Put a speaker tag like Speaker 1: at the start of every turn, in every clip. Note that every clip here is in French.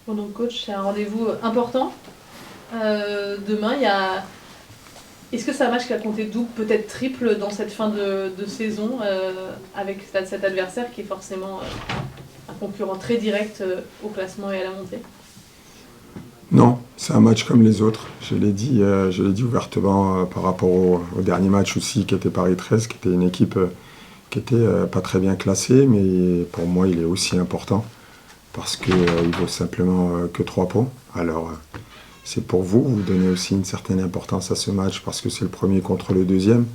Speaker 1: Bon, donc coach, c'est un rendez-vous important. Demain, Est-ce que c'est un match qui a compté double, peut-être triple dans cette fin de saison avec cet adversaire qui est forcément un concurrent très direct au classement et à la montée?
Speaker 2: Non, c'est un match comme les autres. Je l'ai dit ouvertement par rapport au dernier match aussi, qui était Paris 13, qui était une équipe qui était pas très bien classée, mais pour moi, il est aussi important parce qu'il vaut simplement que 3 points. Alors, c'est pour vous, vous donnez aussi une certaine importance à ce match parce que c'est le premier contre le deuxième.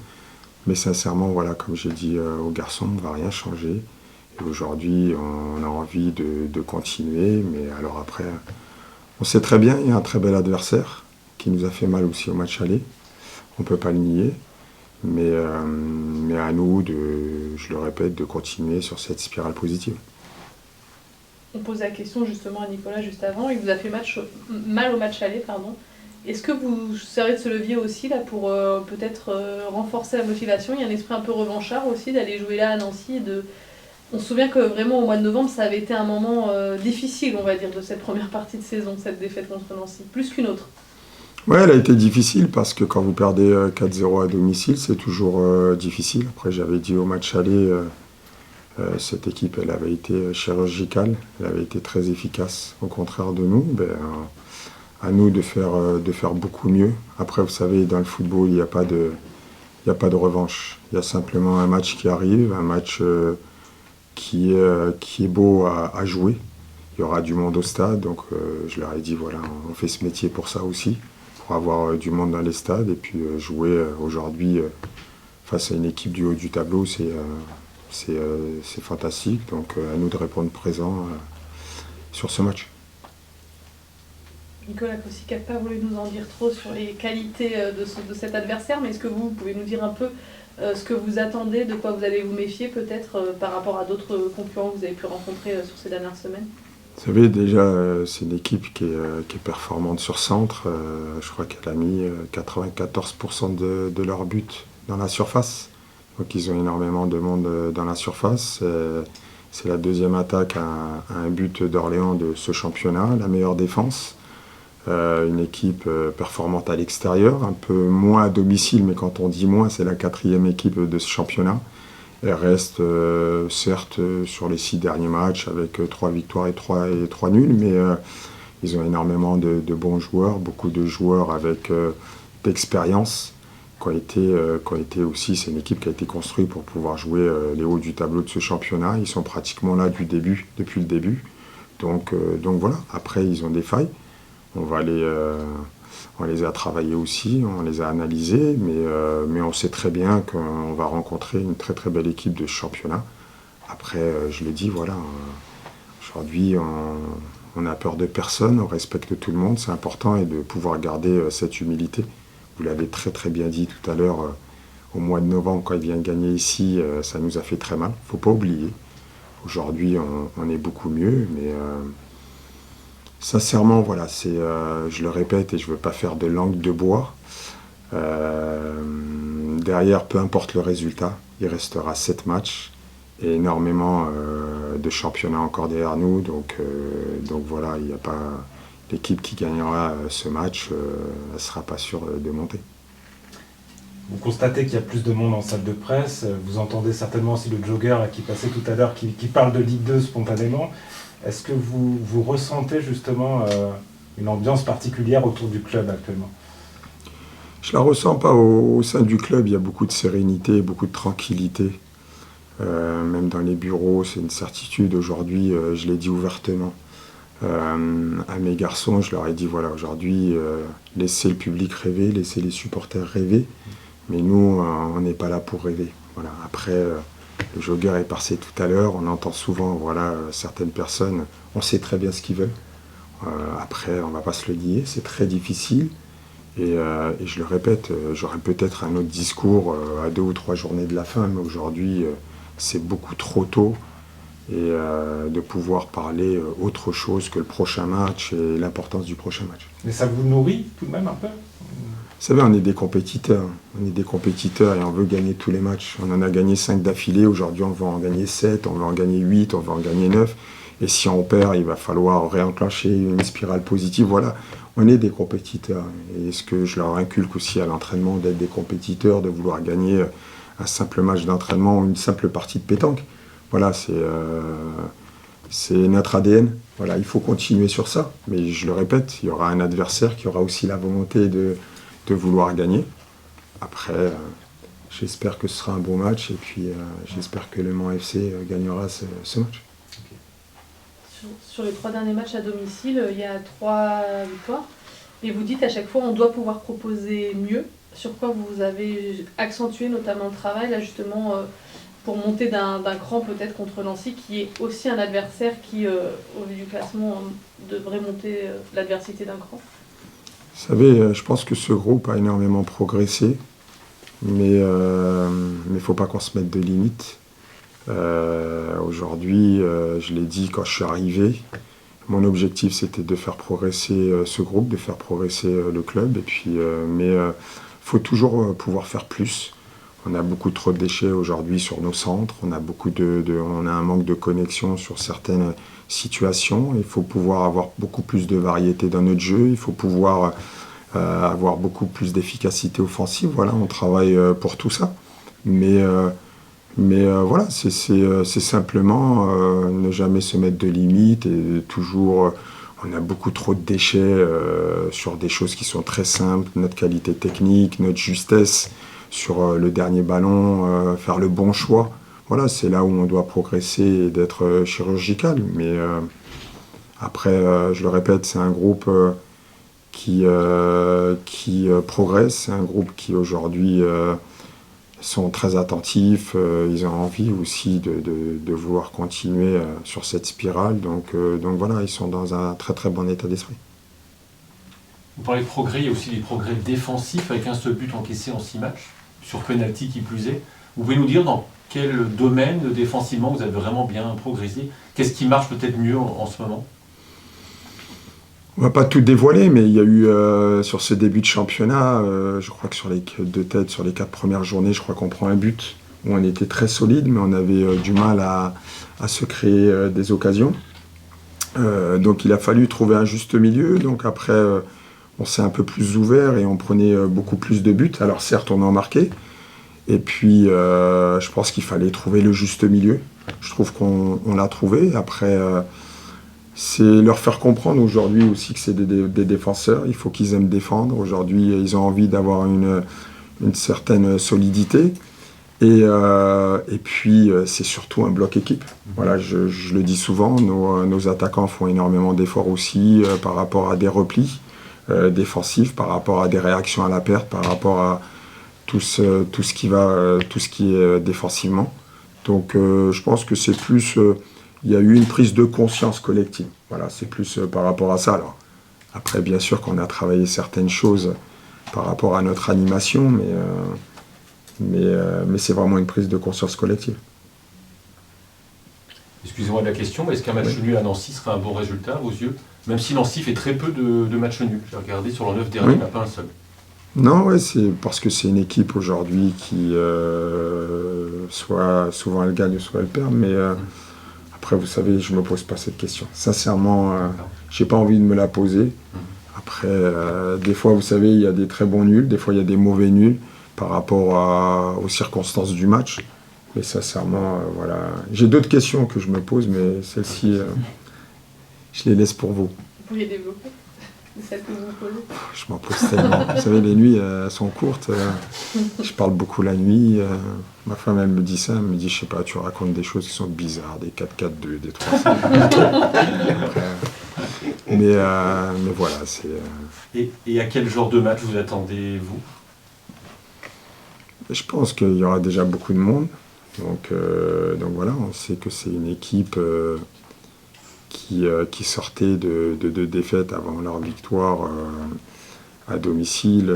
Speaker 2: Mais sincèrement, voilà, comme j'ai dit aux garçons, on ne va rien changer. Et aujourd'hui, on a envie de continuer, mais alors après, on sait très bien, il y a un très bel adversaire qui nous a fait mal aussi au match aller. On ne peut pas le nier. Mais à nous, je le répète, de continuer sur cette spirale positive.
Speaker 1: On pose la question justement à Nicolas juste avant. Il vous a fait mal au match aller, pardon. Est-ce que vous servez de ce levier aussi là pour peut-être renforcer la motivation? Il y a un esprit un peu revanchard aussi d'aller jouer là à Nancy. On se souvient que vraiment au mois de novembre, ça avait été un moment difficile, on va dire, de cette première partie de saison, cette défaite contre Nancy, plus qu'une autre.
Speaker 2: Ouais, elle a été difficile parce que quand vous perdez 4-0 à domicile, c'est toujours difficile. Après, j'avais dit au match aller, cette équipe, elle avait été chirurgicale, elle avait été très efficace. Au contraire de nous, à nous de faire beaucoup mieux. Après, vous savez, dans le football, il y a pas de revanche. Il y a simplement un match qui arrive, un match qui est beau à jouer. Il y aura du monde au stade, donc je leur ai dit, voilà, on fait ce métier pour ça aussi, pour avoir du monde dans les stades. Et puis jouer aujourd'hui face à une équipe du haut du tableau, c'est fantastique. Donc à nous de répondre présent sur ce match.
Speaker 1: Nicolas Kosik n'a pas voulu nous en dire trop sur les qualités de cet adversaire, mais est-ce que vous pouvez nous dire un peu ce que vous attendez, de quoi vous allez vous méfier peut-être par rapport à d'autres concurrents que vous avez pu rencontrer sur ces dernières semaines?
Speaker 2: Vous savez, déjà, c'est une équipe qui est performante sur centre. Je crois qu'elle a mis 94% de leurs buts dans la surface. Donc ils ont énormément de monde dans la surface. C'est la deuxième attaque à un but d'Orléans de ce championnat, la meilleure défense. Une équipe performante à l'extérieur, un peu moins à domicile, mais quand on dit moins, c'est la quatrième équipe de ce championnat. Elle reste certes sur les 6 derniers matchs avec 3 victoires et 3 nuls, mais ils ont énormément de bons joueurs, beaucoup de joueurs avec d'expérience qui ont été aussi, c'est une équipe qui a été construite pour pouvoir jouer les hauts du tableau de ce championnat. Ils sont pratiquement là depuis le début. Donc voilà, après ils ont des failles. On les a travaillés aussi, on les a analysés, mais on sait très bien qu'on va rencontrer une très très belle équipe de championnat. Après, je l'ai dit, voilà, aujourd'hui on n'a peur de personne, on respecte tout le monde, c'est important et de pouvoir garder cette humilité. Vous l'avez très très bien dit tout à l'heure, au mois de novembre quand ils viennent gagner ici, ça nous a fait très mal, il ne faut pas oublier. Aujourd'hui on est beaucoup mieux, mais sincèrement, voilà, je le répète et je ne veux pas faire de langue de bois. Derrière, peu importe le résultat, il restera 7 matchs et énormément de championnats encore derrière nous. Donc voilà, il n'y a pas l'équipe qui gagnera ce match, elle ne sera pas sûre de monter.
Speaker 3: Vous constatez qu'il y a plus de monde en salle de presse. Vous entendez certainement aussi le jogger là, qui passait tout à l'heure, qui parle de Ligue 2 spontanément. Est-ce que vous ressentez justement une ambiance particulière autour du club actuellement?
Speaker 2: Je ne la ressens pas au sein du club, il y a beaucoup de sérénité, beaucoup de tranquillité. Même dans les bureaux, c'est une certitude. Aujourd'hui, je l'ai dit ouvertement à mes garçons, je leur ai dit, voilà, aujourd'hui, laissez le public rêver, laissez les supporters rêver, mais nous, on n'est pas là pour rêver. Voilà. Après, le jogger est passé tout à l'heure, on entend souvent, voilà, certaines personnes, on sait très bien ce qu'ils veulent. Après, on ne va pas se le nier, c'est très difficile. Et je le répète, j'aurais peut-être un autre discours à 2 ou 3 journées de la fin, mais aujourd'hui, c'est beaucoup trop tôt. Et de pouvoir parler autre chose que le prochain match et l'importance du prochain match.
Speaker 3: Mais ça vous nourrit tout de même un peu?
Speaker 2: Vous savez, on est des compétiteurs. On est des compétiteurs et on veut gagner tous les matchs. On en a gagné 5 d'affilée. Aujourd'hui, on va en gagner 7, on va en gagner 8, on va en gagner 9. Et si on perd, il va falloir réenclencher une spirale positive. Voilà, on est des compétiteurs. Et ce que je leur inculque aussi à l'entraînement, d'être des compétiteurs, de vouloir gagner un simple match d'entraînement ou une simple partie de pétanque. Voilà, c'est notre ADN. Voilà, il faut continuer sur ça. Mais je le répète, il y aura un adversaire qui aura aussi la volonté de vouloir gagner. Après, j'espère que ce sera un beau match et puis j'espère que Le Mans FC gagnera ce match.
Speaker 1: Sur les 3 derniers matchs à domicile, il y a 3 victoires. Et vous dites à chaque fois on doit pouvoir proposer mieux. Sur quoi vous avez accentué notamment le travail, là justement, pour monter d'un cran peut-être contre Nancy, qui est aussi un adversaire qui, au vu du classement, devrait monter l'adversité d'un cran?
Speaker 2: Vous savez, je pense que ce groupe a énormément progressé, mais il ne faut pas qu'on se mette de limites. Aujourd'hui, je l'ai dit quand je suis arrivé, mon objectif c'était de faire progresser ce groupe, de faire progresser le club, et puis, mais faut toujours pouvoir faire plus. On a beaucoup trop de déchets aujourd'hui sur nos centres, on a on a un manque de connexion sur certaines situations. Il faut pouvoir avoir beaucoup plus de variété dans notre jeu, il faut pouvoir avoir beaucoup plus d'efficacité offensive. Voilà, on travaille pour tout ça. Mais voilà, c'est simplement ne jamais se mettre de limites et toujours. On a beaucoup trop de déchets sur des choses qui sont très simples, notre qualité technique, notre justesse sur le dernier ballon, faire le bon choix. Voilà, c'est là où on doit progresser et d'être chirurgical. Mais après, je le répète, c'est un groupe qui progresse, c'est un groupe qui aujourd'hui sont très attentifs, ils ont envie aussi de vouloir continuer sur cette spirale. Donc voilà, ils sont dans un très très bon état d'esprit.
Speaker 4: Vous parlez de progrès, il y a aussi des progrès défensifs avec un seul but encaissé en 6 matchs, sur penalty qui plus est. Vous pouvez nous dire dans quel domaine défensivement vous avez vraiment bien progressé? Qu'est-ce qui marche peut-être mieux en ce moment?
Speaker 2: On ne va pas tout dévoiler, mais il y a eu sur ce début de championnat, je crois que sur les 4 premières journées, je crois qu'on prend un but où on était très solide, mais on avait du mal à se créer des occasions. Donc il a fallu trouver un juste milieu. Donc après, on s'est un peu plus ouvert et on prenait beaucoup plus de buts. Alors certes, on en marquait. Et puis, je pense qu'il fallait trouver le juste milieu. Je trouve qu'on l'a trouvé. Après, c'est leur faire comprendre aujourd'hui aussi que c'est des défenseurs. Il faut qu'ils aiment défendre. Aujourd'hui, ils ont envie d'avoir une certaine solidité. Et puis, c'est surtout un bloc équipe. Voilà, je le dis souvent, nos attaquants font énormément d'efforts aussi par rapport à des replis défensifs, par rapport à des réactions à la perte, par rapport à tout ce qui est défensivement. Donc, je pense que c'est plus... il y a eu une prise de conscience collective. Voilà, c'est plus par rapport à ça. Alors, après, bien sûr qu'on a travaillé certaines choses par rapport à notre animation, mais c'est vraiment une prise de conscience collective.
Speaker 4: Excusez-moi de la question, mais est-ce qu'un match nul à Nancy serait un bon résultat à vos yeux? Même si Nancy fait très peu de matchs nuls. J'ai regardé sur le 9 dernier, il n'y en a pas un seul.
Speaker 2: Non, ouais, c'est parce que c'est une équipe aujourd'hui qui soit souvent elle gagne, soit elle perd, mais après, vous savez, je ne me pose pas cette question. Sincèrement, je n'ai pas envie de me la poser. Après, des fois, vous savez, il y a des très bons nuls, des fois, il y a des mauvais nuls par rapport aux circonstances du match. Mais sincèrement, voilà. J'ai d'autres questions que je me pose, mais celles-ci, je les laisse pour vous.
Speaker 1: Vous pourriez développer celles que vous vous posez?
Speaker 2: Je m'en pose tellement. Vous savez, les nuits sont courtes. Je parle beaucoup la nuit. Ma femme, elle me dit ça. Elle me dit, je sais pas, tu racontes des choses qui sont bizarres, des 4-4-2, des 3-5. Mais voilà, c'est...
Speaker 4: Et à quel genre de match vous attendez-vous?
Speaker 2: Je pense qu'il y aura déjà beaucoup de monde. Donc voilà, on sait que c'est une équipe qui sortait de défaites avant leur victoire à domicile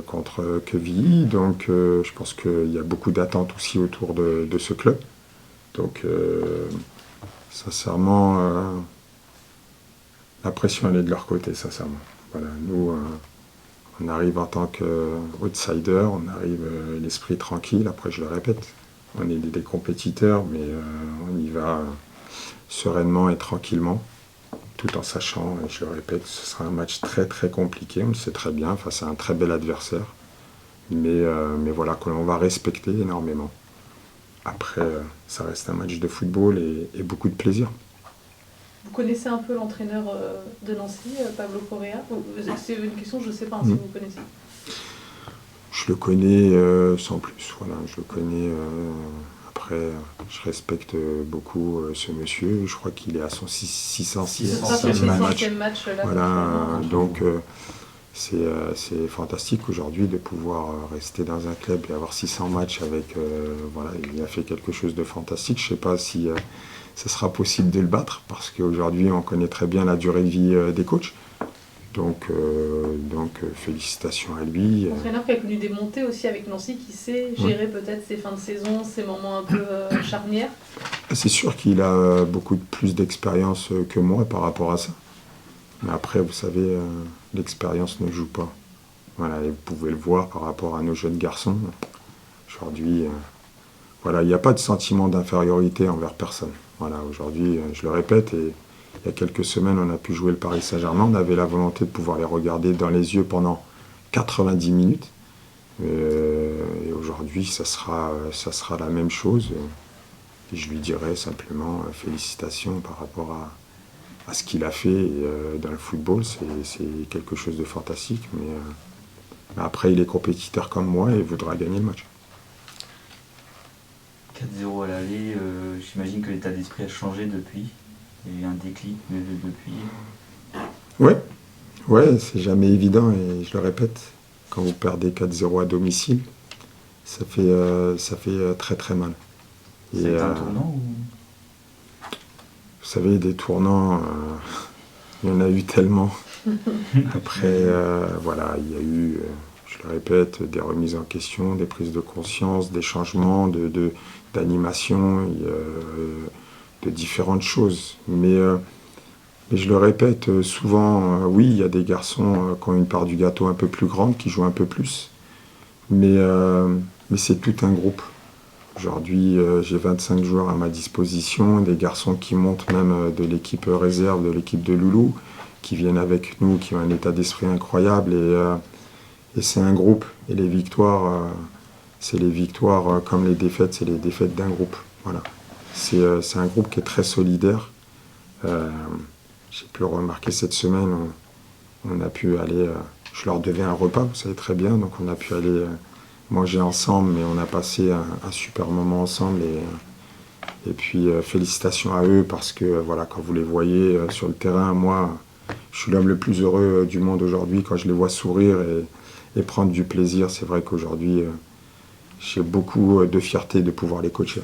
Speaker 2: contre Quevilly. Donc je pense qu'il y a beaucoup d'attentes aussi autour de ce club. Donc sincèrement, la pression elle est de leur côté, sincèrement. Voilà, nous, on arrive en tant qu'outsider, on arrive l'esprit tranquille. Après, je le répète, on est des compétiteurs, mais on y va sereinement et tranquillement, tout en sachant, et je le répète, que ce sera un match très très compliqué, on le sait très bien, face à un très bel adversaire, mais voilà, que l'on va respecter énormément. Après, ça reste un match de football et beaucoup de plaisir.
Speaker 1: Vous connaissez un peu l'entraîneur de Nancy, Pablo Correa? C'est une question, je ne sais pas si vous connaissez.
Speaker 2: Je le connais sans plus, voilà, je le connais. Après, je respecte beaucoup ce monsieur. Je crois qu'il est à son 600e
Speaker 1: match. Là,
Speaker 2: voilà, donc c'est fantastique aujourd'hui de pouvoir rester dans un club et avoir 600 matchs avec. Voilà, il a fait quelque chose de fantastique. Je ne sais pas si ce sera possible de le battre parce qu'aujourd'hui, on connaît très bien la durée de vie des coachs. Donc félicitations à lui.
Speaker 1: Entraîneur qui a connu des montées aussi avec Nancy, qui sait gérer peut-être ses fins de saison, ses moments un peu charnières.
Speaker 2: C'est sûr qu'il a beaucoup plus d'expérience que moi par rapport à ça. Mais après, vous savez, l'expérience ne joue pas. Voilà, et vous pouvez le voir par rapport à nos jeunes garçons. Aujourd'hui, voilà, il n'y a pas de sentiment d'infériorité envers personne. Voilà, aujourd'hui, je le répète, et il y a quelques semaines, on a pu jouer le Paris Saint-Germain. On avait la volonté de pouvoir les regarder dans les yeux pendant 90 minutes. Et aujourd'hui, ça sera la même chose. Et je lui dirais simplement félicitations par rapport à ce qu'il a fait dans le football. C'est quelque chose de fantastique. Mais après, il est compétiteur comme moi et voudra gagner le match.
Speaker 5: 4-0 à l'aller, j'imagine que l'état d'esprit a changé depuis. Il y a eu un déclic depuis.
Speaker 2: Ouais, c'est jamais évident et je le répète, quand vous perdez 4-0 à domicile, ça fait très très mal.
Speaker 5: C'est un tournant ou...
Speaker 2: Vous savez, des tournants, il y en a eu tellement. Après, voilà, il y a eu, je le répète, des remises en question, des prises de conscience, des changements d'animation, de différentes choses. Mais je le répète, souvent, oui, il y a des garçons qui ont une part du gâteau un peu plus grande, qui jouent un peu plus. Mais c'est tout un groupe. Aujourd'hui, j'ai 25 joueurs à ma disposition, des garçons qui montent même de l'équipe réserve, de l'équipe de Loulou, qui viennent avec nous, qui ont un état d'esprit incroyable. Et c'est un groupe. Et les victoires, c'est les victoires comme les défaites, c'est les défaites d'un groupe. Voilà. C'est un groupe qui est très solidaire. J'ai pu le remarquer cette semaine, on a pu aller, je leur devais un repas, vous savez très bien, donc on a pu aller manger ensemble, mais on a passé un super moment ensemble. Et puis félicitations à eux, parce que voilà, quand vous les voyez sur le terrain, moi, je suis l'homme le plus heureux du monde aujourd'hui, quand je les vois sourire et prendre du plaisir. C'est vrai qu'aujourd'hui, j'ai beaucoup de fierté de pouvoir les coacher.